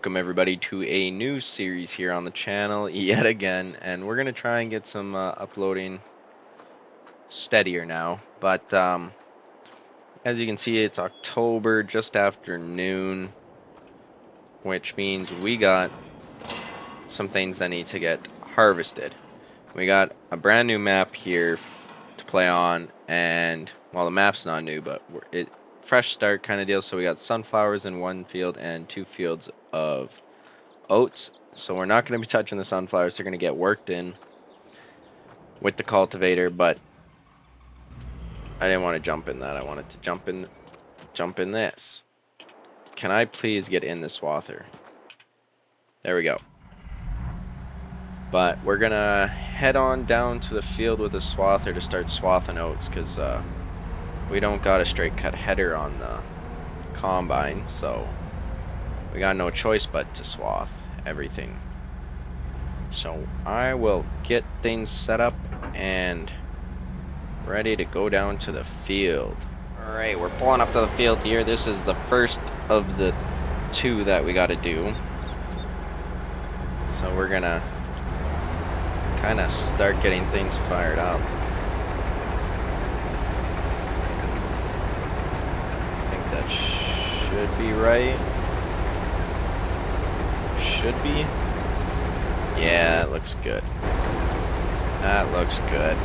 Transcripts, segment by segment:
Welcome everybody to a new series here on the channel yet again, and we're gonna try and get some uploading steadier now. But as you can see, it's October, just after noon, which means we got some things that need to get harvested. We got a brand new map here to play on, and well, the map's not new, but fresh start kind of deal. So we got sunflowers in one field and 2 fields of oats. So we're not going to be touching the sunflowers. They're going to get worked in with the cultivator, but I didn't want to jump in that. I wanted to jump in this. Can I please get in the swather? There we go. But we're going to head on down to the field with the swather to start swathing oats, because we don't got a straight cut header on the combine, so we got no choice but to swath everything. So I will get things set up and ready to go down to the field. Alright, we're pulling up to the field here. This is the first of the 2 that we got to do. So we're gonna kind of start getting things fired up. I think that should be right. Should be. Yeah, it looks good. That looks good.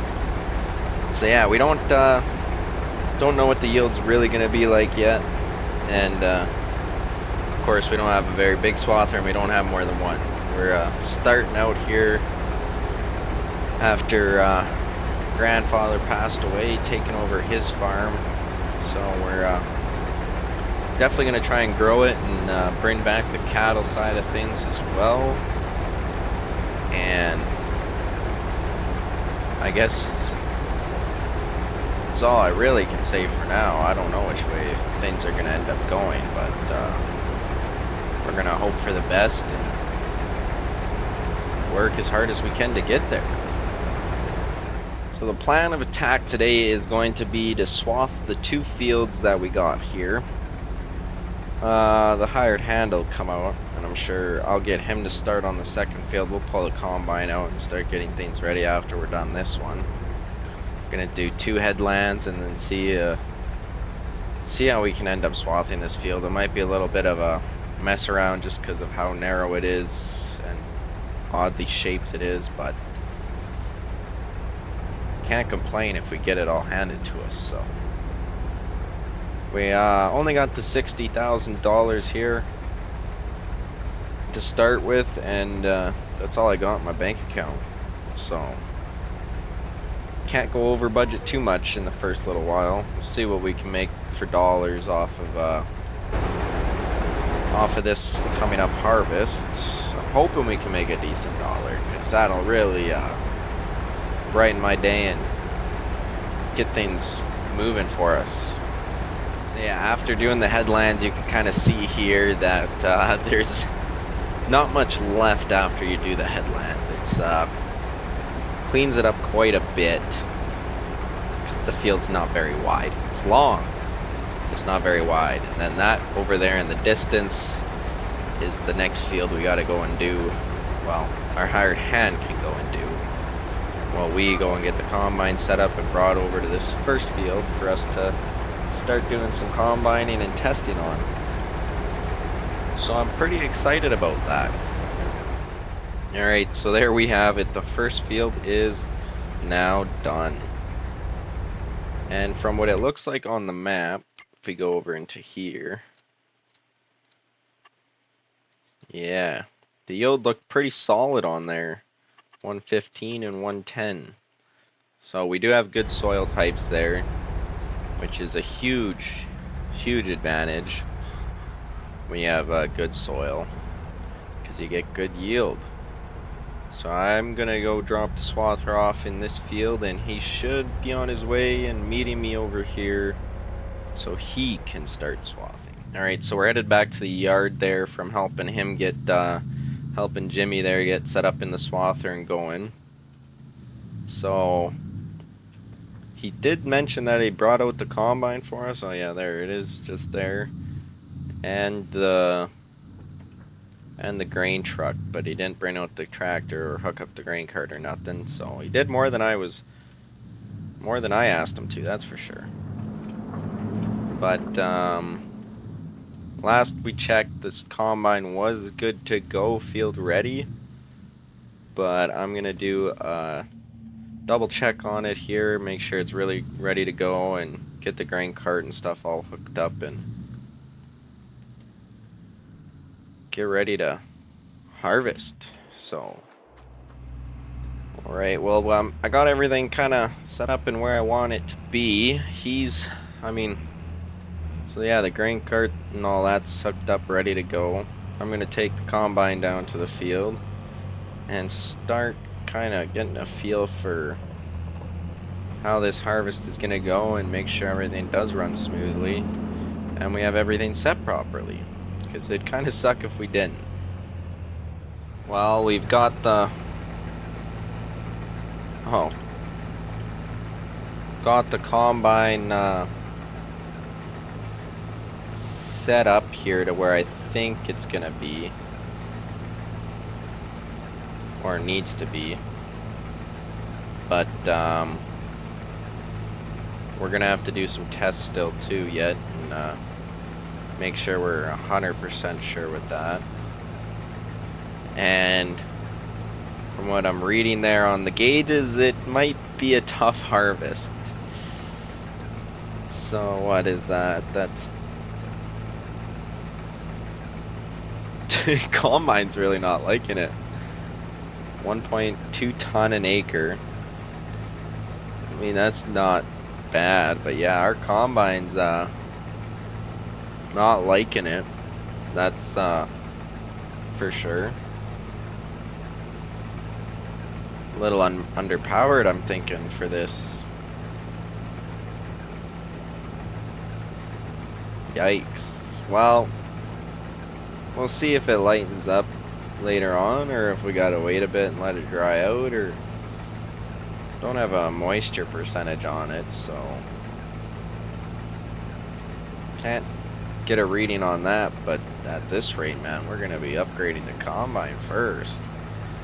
So yeah, we don't know what the yield's really gonna be like yet, and of course we don't have a very big swather, and we don't have more than one. We're starting out here after grandfather passed away, taking over his farm. So we're definitely gonna try and grow it and bring back the cattle side of things as well. And I guess that's all I really can say for now. I don't know which way things are going to end up going, but we're going to hope for the best and work as hard as we can to get there. So the plan of attack today is going to be to swath the 2 fields that we got here. The hired hand will come out, and I'm sure I'll get him to start on the 2nd field. We'll pull the combine out and start getting things ready after we're done this one. Gonna do 2 headlands and then see how we can end up swathing this field. It might be a little bit of a mess around just because of how narrow it is and oddly shaped it is, but can't complain if we get it all handed to us. So we only got the $60,000 here to start with, and that's all I got in my bank account. So can't go over budget too much in the first little while. We'll see what we can make for dollars off of this coming up harvest. I'm hoping we can make a decent dollar, because that'll really brighten my day and get things moving for us. So yeah, after doing the headlands, you can kind of see here that there's not much left after you do the headland. It's cleans it up quite a bit, because the field's not very wide. It's long, it's not very wide. And then that over there in the distance is the next field we gotta go and do. Well, our hired hand can go and do while we go and get the combine set up and brought over to this first field for us to start doing some combining and testing on. So I'm pretty excited about that. Alright, so there we have it. The first field is now done. And from what it looks like on the map, if we go over into here, yeah, the yield looked pretty solid on there. 115 and 110. So we do have good soil types there, which is a huge advantage. We have good soil, because you get good yield. So I'm gonna go drop the swather off in this field, and he should be on his way and meeting me over here so he can start swathing. Alright, so we're headed back to the yard there from helping him get helping Jimmy there get set up in the swather and going. So he did mention that he brought out the combine for us. Oh yeah, there it is, just there. And the and the grain truck, but he didn't bring out the tractor or hook up the grain cart or nothing. So he did more than I asked him to, that's for sure. But last we checked, this combine was good to go, field ready. But I'm gonna do a double check on it here, make sure it's really ready to go, and get the grain cart and stuff all hooked up and get ready to harvest. So, alright, well, I got everything kind of set up and where I want it to be. So yeah, the grain cart and all that's hooked up, ready to go. I'm gonna take the combine down to the field and start kind of getting a feel for how this harvest is gonna go and make sure everything does run smoothly and we have everything set properly, because it'd kind of suck if we didn't. Well, we've got the combine set up here to where I think it's gonna be, or needs to be, but we're gonna have to do some tests still too yet, and make sure we're 100% sure with that. And from what I'm reading there on the gauges, it might be a tough harvest. So what is that? That's combine's really not liking it. 1.2 ton an acre. I mean, that's not bad, but yeah, our combine's not liking it. That's for sure. A little underpowered, I'm thinking, for this. Yikes. Well, we'll see if it lightens up later on, or if we gotta wait a bit and let it dry out, or don't have a moisture percentage on it, so can't get a reading on that. But at this rate, man, we're gonna be upgrading the combine first.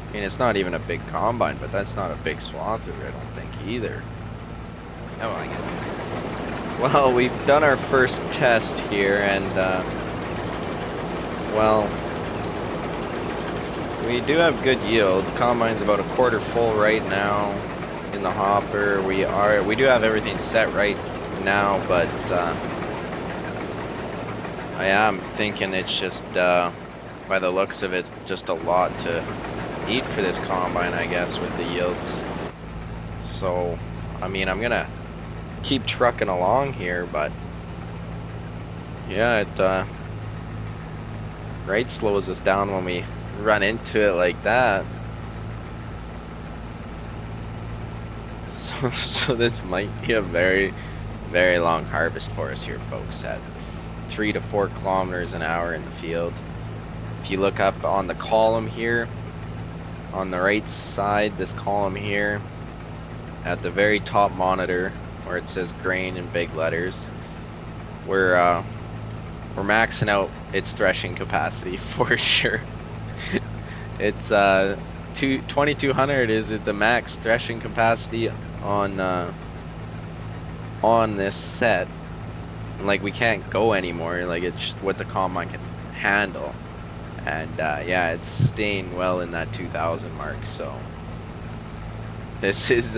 I mean, it's not even a big combine, but that's not a big swath of it, I don't think, either. Oh, I guess. Well, we've done our first test here, and well, we do have good yield. The combine's about a quarter full right now in the hopper. We do have everything set right now, but I am thinking it's just by the looks of it, just a lot to eat for this combine, I guess, with the yields. So, I mean, I'm gonna keep trucking along here, but yeah, it right slows us down when we run into it like that. So this might be a very, very long harvest for us here, folks, at 3 to 4 kilometers an hour in the field. If you look up on the column here, on the right side, this column here, at the very top monitor where it says grain in big letters, we're maxing out its threshing capacity for sure. It's 2200 is the max threshing capacity on this set. Like, we can't go anymore, like, it's just what the combine can handle. And yeah, it's staying well in that 2000 mark, so this is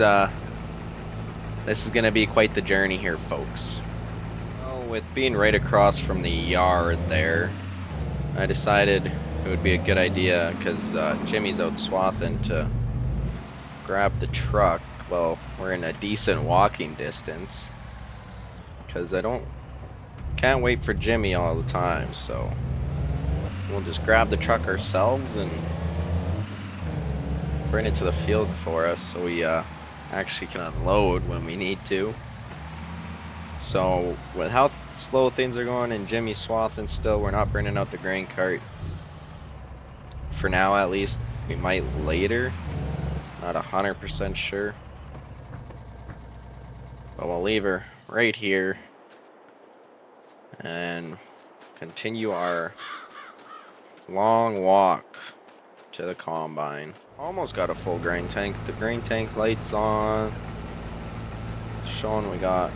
gonna be quite the journey here, folks. Well, with being right across from the yard there, I decided it would be a good idea, because Jimmy's out swathing, to grab the truck. Well, we're in a decent walking distance, because can't wait for Jimmy all the time, so we'll just grab the truck ourselves and bring it to the field for us, so we actually can unload when we need to. So with how slow things are going and Jimmy swathing still, we're not bringing out the grain cart for now, at least. We might later, not 100% sure, but we'll leave her right here and continue our Long walk to the combine. Almost got a full grain tank. The grain tank lights on. It's showing we got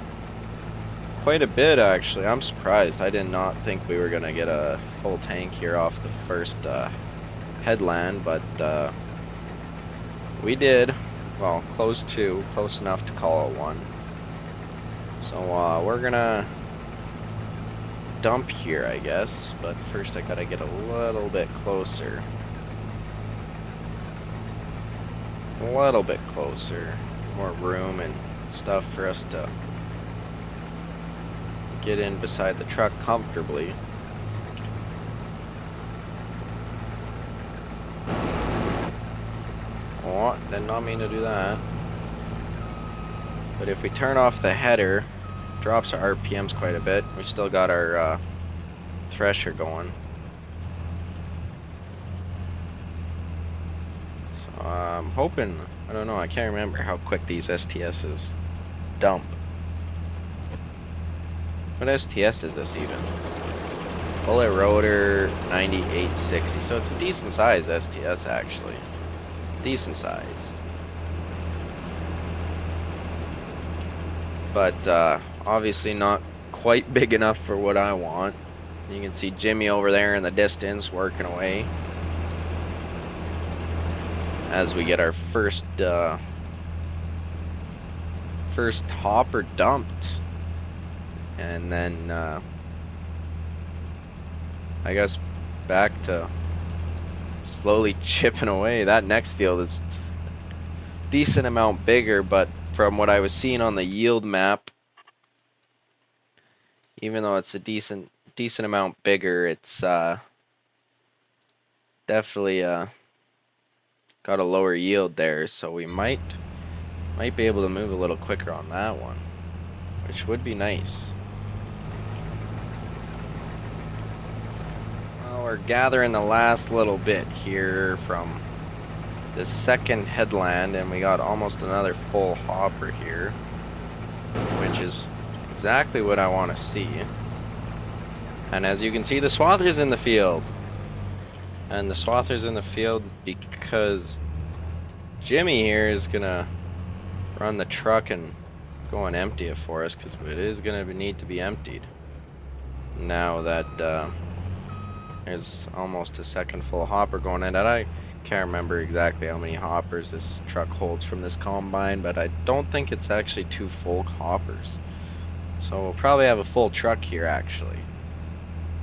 quite a bit actually. I'm surprised. I did not think we were gonna get a full tank here off the first headland, but we did. Well, close enough to call it one. So we're gonna dump here, I guess, but first I gotta get a little bit closer. A little bit closer. More room and stuff for us to get in beside the truck comfortably. Oh, did not mean to do that. But if we turn off the header, drops our RPMs quite a bit. We still got our thresher going. So I'm hoping, I don't know, I can't remember how quick these STSs dump. What STS is this even? Bullet rotor 9860, so it's a decent size STS actually. Decent size. But obviously not quite big enough for what I want. You can see Jimmy over there in the distance working away as we get our first hopper dumped, and then I guess back to slowly chipping away. That next field is a decent amount bigger, but from what I was seeing on the yield map, even though it's a decent amount bigger, it's definitely got a lower yield there, so we might be able to move a little quicker on that one, which would be nice. Well, we're gathering the last little bit here from the second headland, and we got almost another full hopper here, which is exactly what I want to see. And as you can see, the swather's in the field. And the swather's in the field because Jimmy here is gonna run the truck and go and empty it for us, because it is gonna need to be emptied now that there's almost a second full hopper going in. And I can't remember exactly how many hoppers this truck holds from this combine, but I don't think it's actually 2 full hoppers. So we'll probably have a full truck here actually.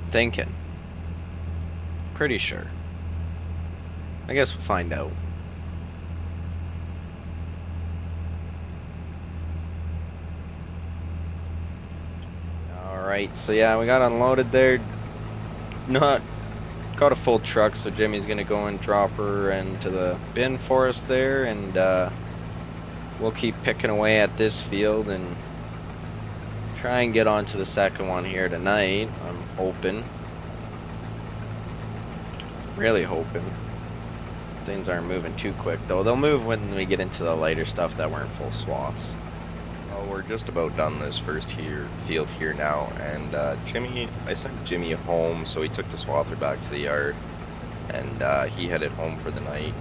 Thinking. Pretty sure. I guess we'll find out. Alright, so yeah, we got unloaded there. Not got a full truck, so Jimmy's gonna go and drop her into the bin for us there, and we'll keep picking away at this field and try and get onto the second one here tonight. I'm hoping. Really hoping. Things aren't moving too quick though. They'll move when we get into the lighter stuff that weren't full swaths. Well, we're just about done this first field here now, and I sent Jimmy home, so he took the swather back to the yard, and he headed home for the night.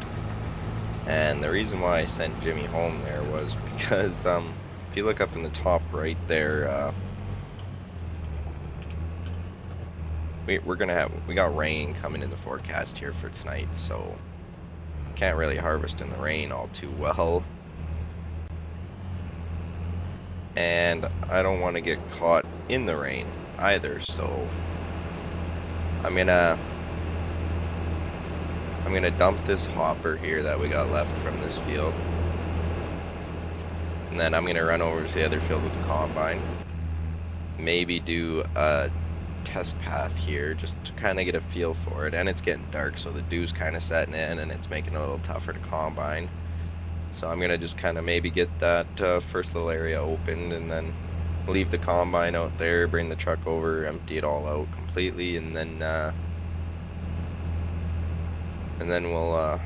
And the reason why I sent Jimmy home there was because if you look up in the top right there, we got rain coming in the forecast here for tonight, so can't really harvest in the rain all too well. And I don't want to get caught in the rain either, so I'm gonna dump this hopper here that we got left from this field, and then I'm gonna run over to the other field with the combine, maybe do a test path here just to kind of get a feel for it. And it's getting dark, so the dew's kind of setting in and it's making it a little tougher to combine. So I'm gonna just kind of maybe get that first little area opened, and then leave the combine out there, bring the truck over, empty it all out completely, and then we'll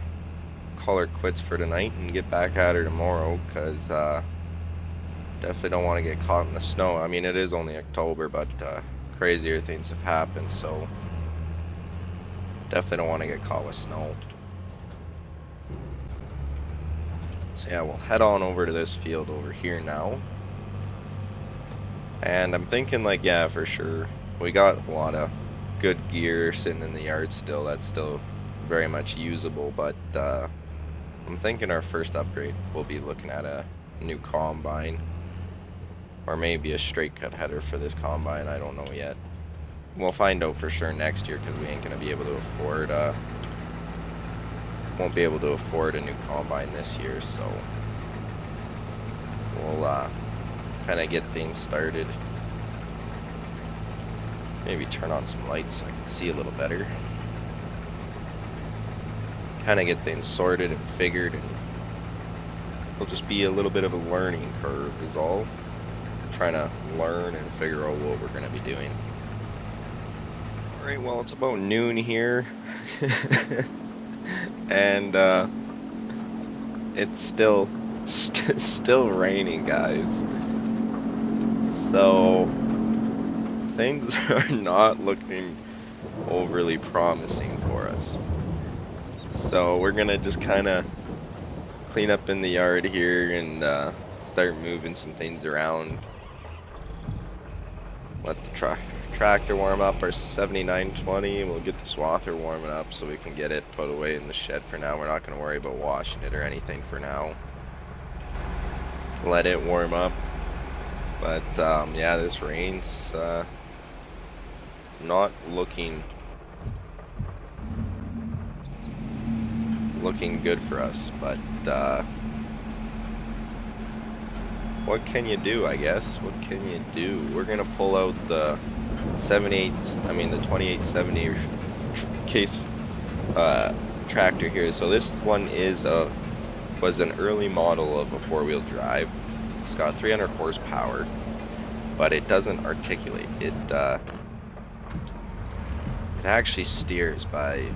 call her quits for tonight and get back at her tomorrow, because definitely don't want to get caught in the snow. I mean, it is only October, but crazier things have happened, so Definitely don't want to get caught with snow. So yeah, we'll head on over to this field over here now. And I'm thinking like, yeah, for sure. We got a lot of good gear sitting in the yard still. That's still very much usable, but I'm thinking our first upgrade we'll be looking at a new combine. Or maybe a straight cut header for this combine, I don't know yet. We'll find out for sure next year because we ain't gonna be able to afford won't be able to afford a new combine this year, so we'll kind of get things started. Maybe turn on some lights so I can see a little better. Kind of get things sorted and figured, and it'll just be a little bit of a learning curve is all. Trying to learn and figure out what we're going to be doing. Alright, well, it's about noon here. And it's still raining, guys. So things are not looking overly promising for us. So we're gonna just kind of clean up in the yard here and start moving some things around. Let the tractor warm up our 7920, and we'll get the swather warming up so we can get it put away in the shed for now. We're not going to worry about washing it or anything for now. Let it warm up. But yeah, this rain's not looking good for us, but what can you do, I guess? What can you do? We're gonna pull out the 2870 case tractor here. So this one was an early model of a four-wheel drive. It's got 300 horsepower, but it doesn't articulate. It actually steers by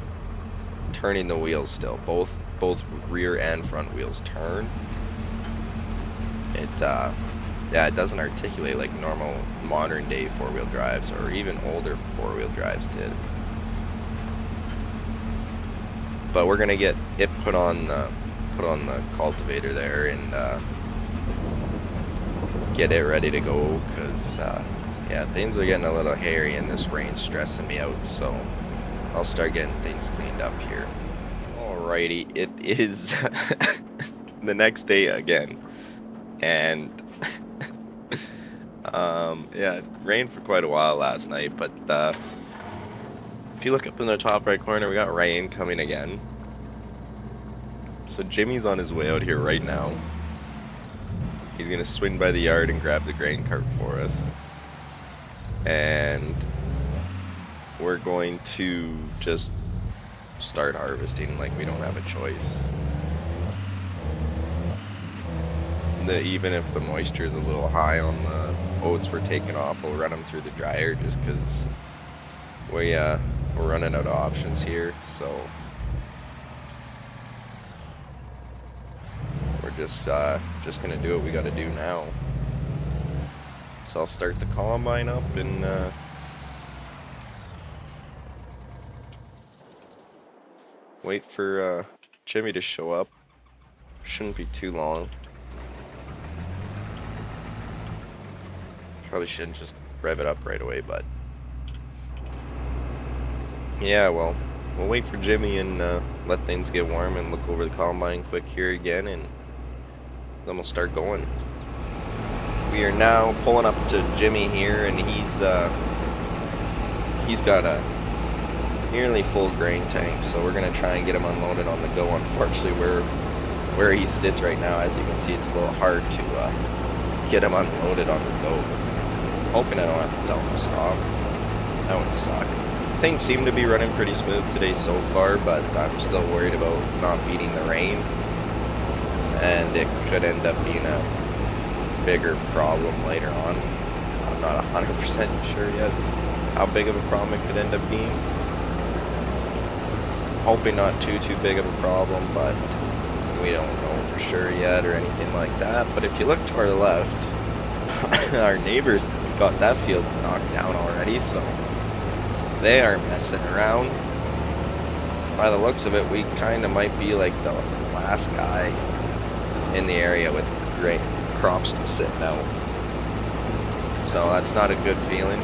turning the wheels still. Both rear and front wheels turn. Yeah, it doesn't articulate like normal modern day four-wheel drives or even older four-wheel drives did. But we're gonna get it put on the cultivator there and get it ready to go, because yeah, things are getting a little hairy and this rain's stressing me out, so I'll start getting things cleaned up here. Alrighty, it is the next day again. And yeah, it rained for quite a while last night, but if you look up in the top right corner, we got rain coming again. So Jimmy's on his way out here right now. He's gonna swing by the yard and grab the grain cart for us. And we're going to just start harvesting like we don't have a choice. Even if the moisture is a little high on the oats we're taking off, we'll run them through the dryer just because we're running out of options here. So we're just gonna do what we gotta do now. So I'll start the combine up and wait for Jimmy to show up. Shouldn't be too long. Probably shouldn't just rev it up right away, but yeah, well, we'll wait for Jimmy and let things get warm and look over the combine quick here again, and then we'll start going. We are now pulling up to Jimmy here, and he's got a nearly full grain tank, so we're gonna try and get him unloaded on the go. Unfortunately, where he sits right now, as you can see, it's a little hard to get him unloaded on the go. Hoping I don't have to tell him to stop. That would suck. Things seem to be running pretty smooth today so far, but I'm still worried about not beating the rain. And it could end up being a bigger problem later on. I'm not 100% sure yet how big of a problem it could end up being. Hoping not too big of a problem, but we don't know for sure yet or anything like that. But if you look to our left, our neighbors got that field knocked down already, so they are messing around. by the looks of it, we kind of might be like the last guy in the area with great crops to sit out. So that's not a good feeling.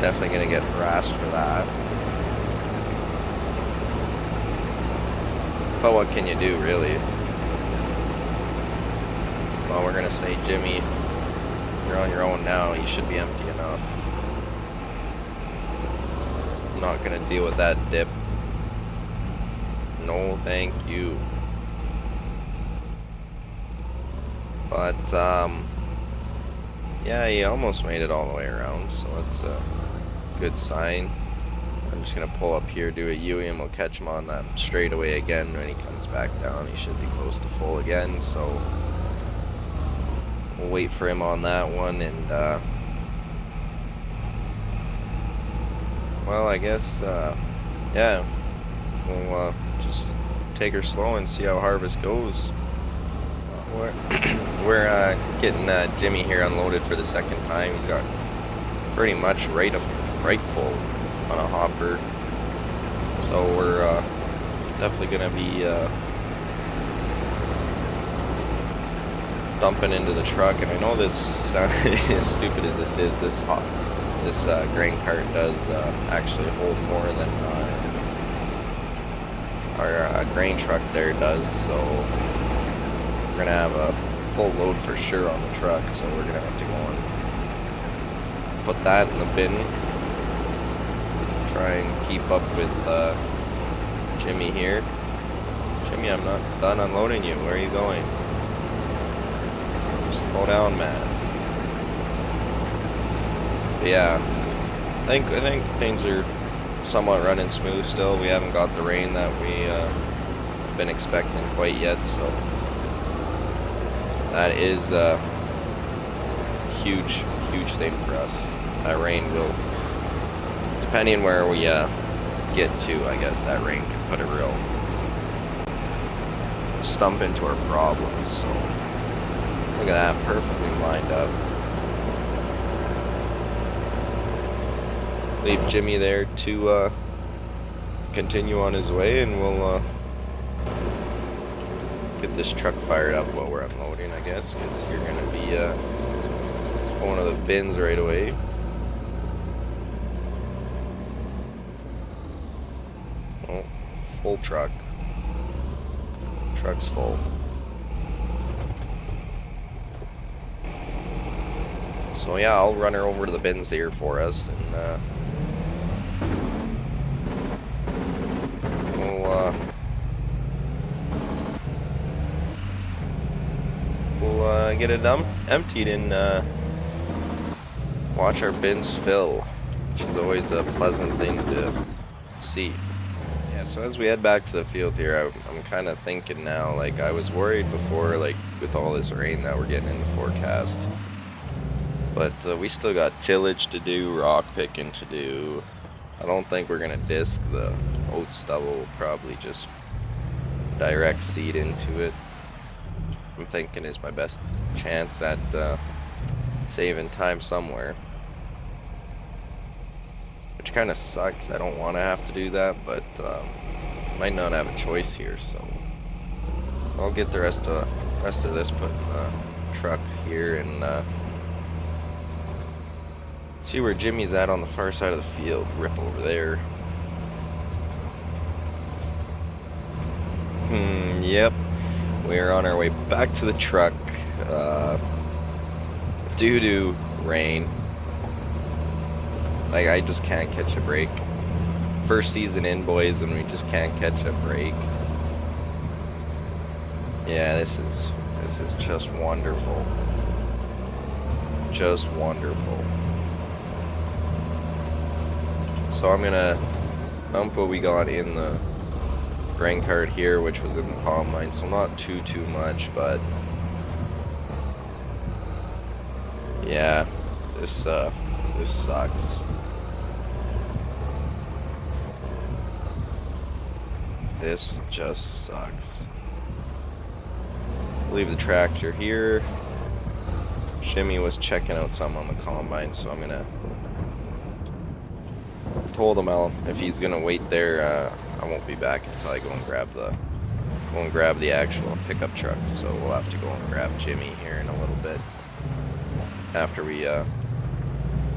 Definitely gonna get harassed for that. But what can you do, really? Well, we're gonna say, Jimmy, you're on your own now. You should be empty enough. I'm not gonna deal with that dip. No, thank you. But, yeah, he almost made it all the way around, so that's a good sign. I'm just gonna pull up here, do a U-ey, and we'll catch him on that straightaway again when he comes back down. He should be close to full again, so we'll wait for him on that one, and, well, I guess, yeah, we'll, just take her slow and see how harvest goes. We're getting Jimmy here unloaded for the second time. He's got pretty much right full on a hopper, so we're definitely gonna be dumping into the truck. And I know this, as stupid as this is, this grain cart does actually hold more than our grain truck there does, so we're gonna have a full load for sure on the truck, so we're gonna have to go and put that in the bin. Try and keep up with Jimmy here. Jimmy, I'm not done unloading you. Where are you going? Slow down, man. But yeah, I think things are somewhat running smooth still. We haven't got the rain that we have been expecting quite yet, so that is a huge thing for us. That rain will, depending where we get to, I guess that rain can put a real stump into our problems. So look at that, perfectly lined up. Leave Jimmy there to continue on his way, and we'll get this truck fired up while we're unloading, I guess, because you're gonna be one of the bins right away. Oh, full truck. Truck's full. So yeah, I'll run her over to the bins here for us, and we'll get it emptied and watch our bins fill, which is always a pleasant thing to see. Yeah, so as we head back to the field here, I'm kind of thinking now, like I was worried before, like with all this rain that we're getting in the forecast, but we still got tillage to do, rock picking to do. I don't think we're gonna disc the oat stubble, we'll probably just direct seed into it. I'm thinking is my best chance at saving time somewhere. Which kind of sucks. I don't want to have to do that, but might not have a choice here. So I'll get the rest of this put in the truck here and see where Jimmy's at on the far side of the field. Rip over there. Yep. We're on our way back to the truck due to rain. Like, I just can't catch a break. First season in, boys, and we just can't catch a break. Yeah, this is just wonderful. Just wonderful. So I'm gonna dump what we got in the grain cart here, which was in the combine, so not too much, but yeah, this sucks. This just sucks. Leave the tractor here. Shimmy was checking out some on the combine, so I'm gonna told him if he's gonna wait there I won't be back until I go and grab the actual pickup truck. So we'll have to go and grab Jimmy here in a little bit after we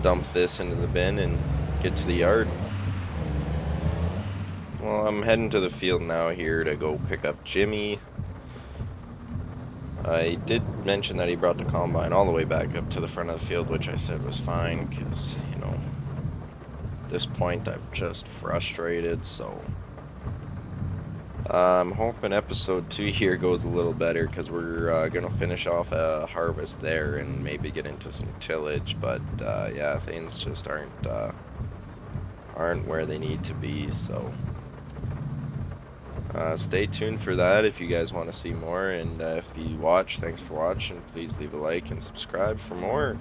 dump this into the bin and get to the yard. Well, I'm heading to the field now here to go pick up Jimmy. I did mention that he brought the combine all the way back up to the front of the field, which I said was fine, because, you know, at this point I'm just frustrated, so I'm hoping episode 2 here goes a little better, because we're going to finish off a harvest there and maybe get into some tillage, but yeah, things just aren't where they need to be, so stay tuned for that if you guys want to see more, and if you watch, thanks for watching. Please leave a like and subscribe for more.